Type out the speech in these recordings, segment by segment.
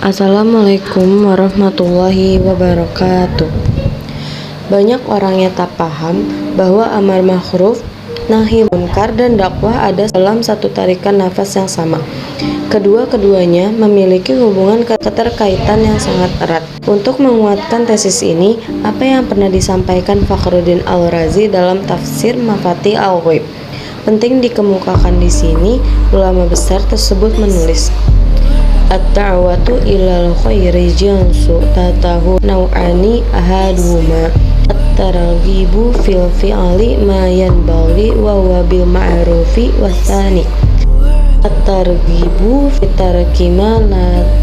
Assalamualaikum warahmatullahi wabarakatuh. Banyak orang yang tak paham bahwa amar ma'ruf, nahi munkar dan dakwah ada dalam satu tarikan nafas yang sama. Kedua-keduanya memiliki hubungan keterkaitan yang sangat erat. Untuk menguatkan tesis ini, apa yang pernah disampaikan Fakhruddin Al-Razi dalam tafsir Mafatih Al-Ghaib penting dikemukakan di sini. Ulama besar tersebut menulis, At-ta'watu ilal khairi jinsu tatahu naw'ani ahaduhuma at-targhibu fil fi'ali ma yanbaghi wa huwa bil ma'rufi wathani at-targhibu fi tarki ma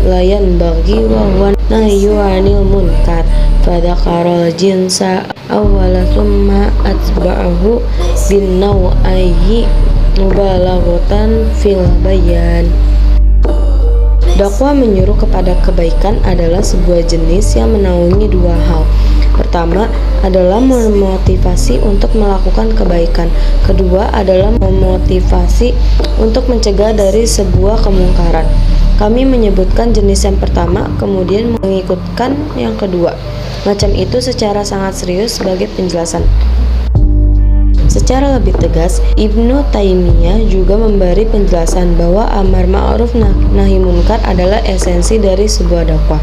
la yanbaghi wa huwa nahyu 'anil munkar. Fadhakara jinsa awwala thumma atba'ahu bin naw'ayhi mubalaghatan fil bayan. Dakwah menyuruh kepada kebaikan adalah sebuah jenis yang menaungi dua hal. Pertama adalah memotivasi untuk melakukan kebaikan. Kedua adalah memotivasi untuk mencegah dari sebuah kemungkaran. Kami menyebutkan jenis yang pertama, kemudian mengikutkan yang kedua. Macam itu secara sangat serius sebagai penjelasan. Secara lebih tegas, Ibnu Taimiyah juga memberi penjelasan bahwa amar ma'ruf nahi munkar adalah esensi dari sebuah dakwah.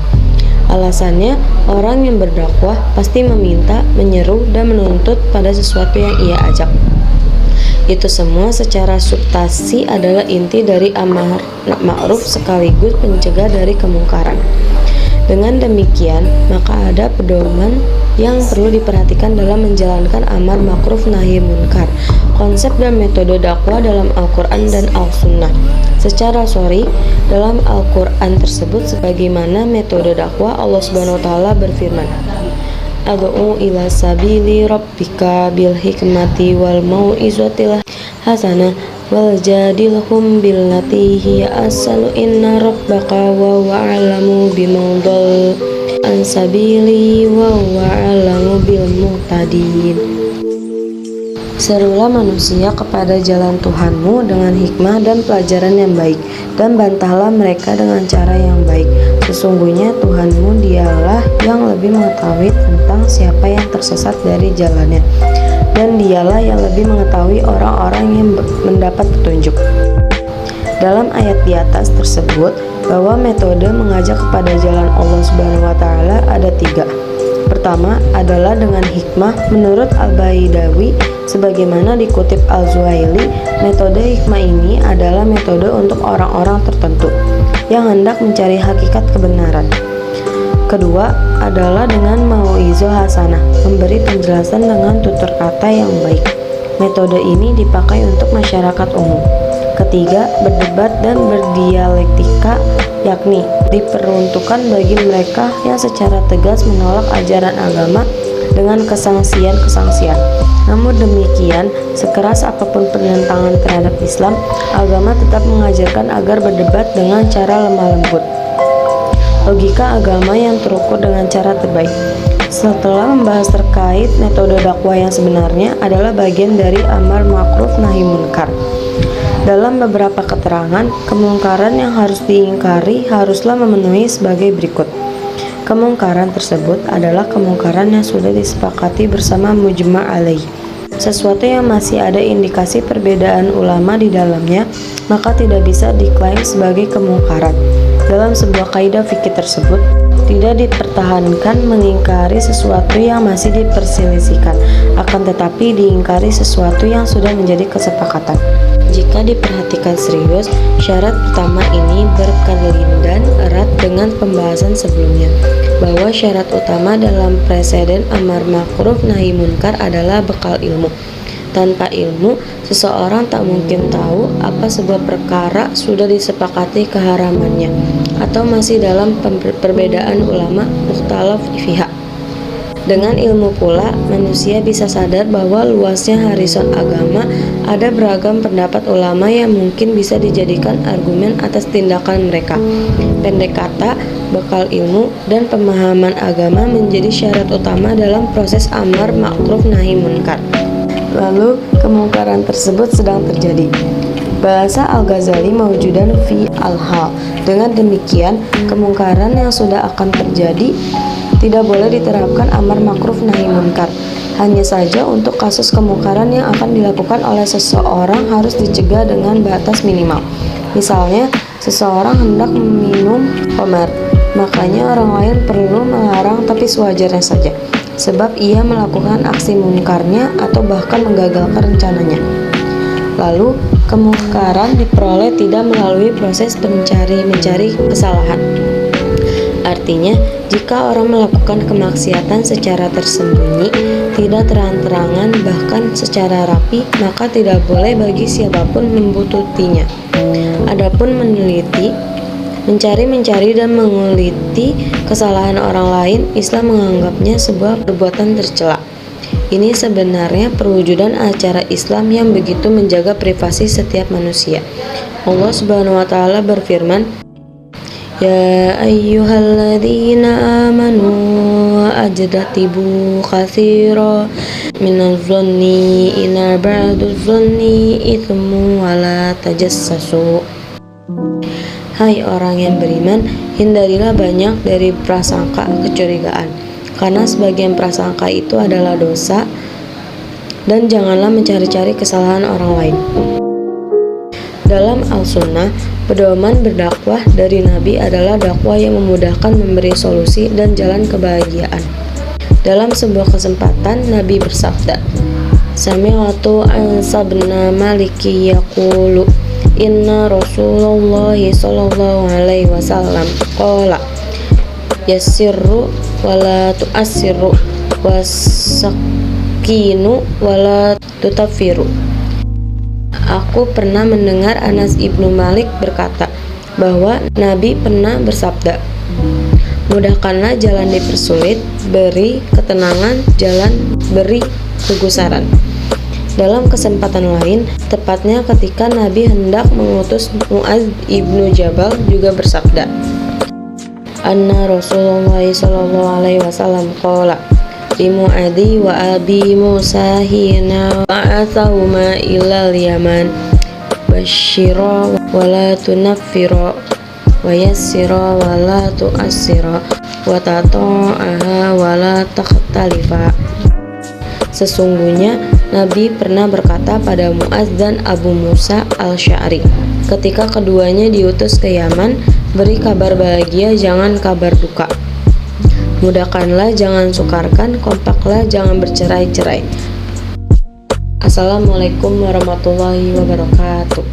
Alasannya, orang yang berdakwah pasti meminta, menyeru, dan menuntut pada sesuatu yang ia ajak. Itu semua secara substansi adalah inti dari amar ma'ruf sekaligus pencegah dari kemungkaran. Dengan demikian, maka ada pedoman yang perlu diperhatikan dalam menjalankan amar ma'ruf nahi munkar, konsep dan metode dakwah dalam Al-Quran dan Al-Sunnah. Secara shar'i, dalam Al-Quran tersebut sebagaimana metode dakwah, Allah Subhanahu wa taala berfirman, Ad'u ila sabili rabbika bil hikmati wal mau'izatil hasanah wal jadilhum billati hiya ahsanu inna rabbaka wa huwa a'lamu biman dhalla an sabili wa huwa a'lamu bil muhtadin. Serulah manusia kepada jalan Tuhanmu dengan hikmah dan pelajaran yang baik, dan bantahlah mereka dengan cara yang baik. Sesungguhnya Tuhanmu dialah yang lebih mengetahui tentang siapa yang tersesat dari jalannya, dan dialah yang lebih mengetahui orang-orang yang mendapat petunjuk. Dalam ayat di atas tersebut bahwa metode mengajak kepada jalan Allah Subhanahu wa taala ada tiga. Pertama adalah dengan hikmah. Menurut Al-Baidawi sebagaimana dikutip Al-Zuhaili, metode hikmah ini adalah metode untuk orang-orang tertentu yang hendak mencari hakikat kebenaran. Kedua adalah dengan mau'izah hasanah, memberi penjelasan dengan tutur kata yang baik. Metode ini dipakai untuk masyarakat umum. Ketiga, berdebat dan berdialektika, yakni diperuntukkan bagi mereka yang secara tegas menolak ajaran agama dengan kesangsian-kesangsian. Namun demikian, sekeras apapun penentangan terhadap Islam, agama tetap mengajarkan agar berdebat dengan cara lemah lembut. Logika agama yang terukur dengan cara terbaik. Setelah membahas terkait metode dakwah yang sebenarnya adalah bagian dari amar ma'ruf nahi munkar. Dalam beberapa keterangan, kemungkaran yang harus diingkari haruslah memenuhi sebagai berikut. Kemungkaran tersebut adalah kemungkaran yang sudah disepakati bersama mujma' alaih. Sesuatu yang masih ada indikasi perbedaan ulama di dalamnya, maka tidak bisa diklaim sebagai kemungkaran. Dalam sebuah kaidah fikih tersebut, tidak dipertahankan mengingkari sesuatu yang masih diperselisihkan, akan tetapi diingkari sesuatu yang sudah menjadi kesepakatan. Jika diperhatikan serius, syarat pertama ini berkelindan erat dengan pembahasan sebelumnya, bahwa syarat utama dalam preseden amar ma'ruf nahi munkar adalah bekal ilmu. Tanpa ilmu, seseorang tak mungkin tahu apa sebuah perkara sudah disepakati keharamannya atau masih dalam perbedaan ulama mukhtalaf fiha. Dengan ilmu pula, manusia bisa sadar bahwa luasnya horizon agama, ada beragam pendapat ulama yang mungkin bisa dijadikan argumen atas tindakan mereka. Pendek kata, bekal ilmu dan pemahaman agama menjadi syarat utama dalam proses amar ma'ruf nahi munkar. Lalu, kemungkaran tersebut sedang terjadi. Bahasa Al-Ghazali mawjudan fi al-hal. Dengan demikian, kemungkaran yang sudah akan terjadi tidak boleh diterapkan amar makruf nahi munkar. Hanya saja untuk kasus kemungkaran yang akan dilakukan oleh seseorang harus dicegah dengan batas minimal. Misalnya, seseorang hendak meminum khamar, makanya orang lain perlu melarang tapi sewajarnya saja, sebab ia melakukan aksi munkarnya atau bahkan menggagalkan rencananya. Lalu, kemungkaran diperoleh tidak melalui proses mencari kesalahan. Artinya, jika orang melakukan kemaksiatan secara tersembunyi, tidak terang-terangan, bahkan secara rapi, maka tidak boleh bagi siapapun membututinya. Adapun mencari dan menguliti kesalahan orang lain, Islam menganggapnya sebuah perbuatan tercela. Ini sebenarnya perwujudan acara Islam yang begitu menjaga privasi setiap manusia. Allah Subhanahu wa taala berfirman, "Ya ayyuhalladzina amanu ajtanibu katsiran minadh-dhanni inna ba'dadh-dhanni itsmun wa la tajassasu." Hai orang yang beriman, hindarilah banyak dari prasangka kecurigaan, karena sebagian prasangka itu adalah dosa, dan janganlah mencari-cari kesalahan orang lain. Dalam Al-Sunnah, pedoman berdakwah dari Nabi adalah dakwah yang memudahkan, memberi solusi dan jalan kebahagiaan. Dalam sebuah kesempatan, Nabi bersabda, "Sami'tu Anas bin Malik yaqulu, inna Rasulullah sallallahu alaihi wasallam qala, yassirru wala tu'assiru wasakinu wala tutaffiru." Aku pernah mendengar Anas ibnu Malik berkata bahwa Nabi pernah bersabda, "Mudahkanlah jalan dipersulit, beri ketenangan jalan beri kegusaran." Dalam kesempatan lain, tepatnya ketika Nabi hendak mengutus Mu'adz ibnu Jabal juga bersabda, "Anna Rasulullah sallallahu alaihi wasallam qala li Mu'adzi wa Abi Musa hina ba'athahuma ilal Yaman, basyira wa la tunaffira wa yassira wa la tu'assira wa tata'aha wa la takhtalifa." Sesungguhnya Nabi pernah berkata pada Mu'adz dan Abu Musa al-Sy'ari ketika keduanya diutus ke Yaman, "Beri kabar bahagia, jangan kabar duka. Mudahkanlah, jangan sukarkan. Kompaklah, jangan bercerai-cerai." Assalamualaikum warahmatullahi wabarakatuh.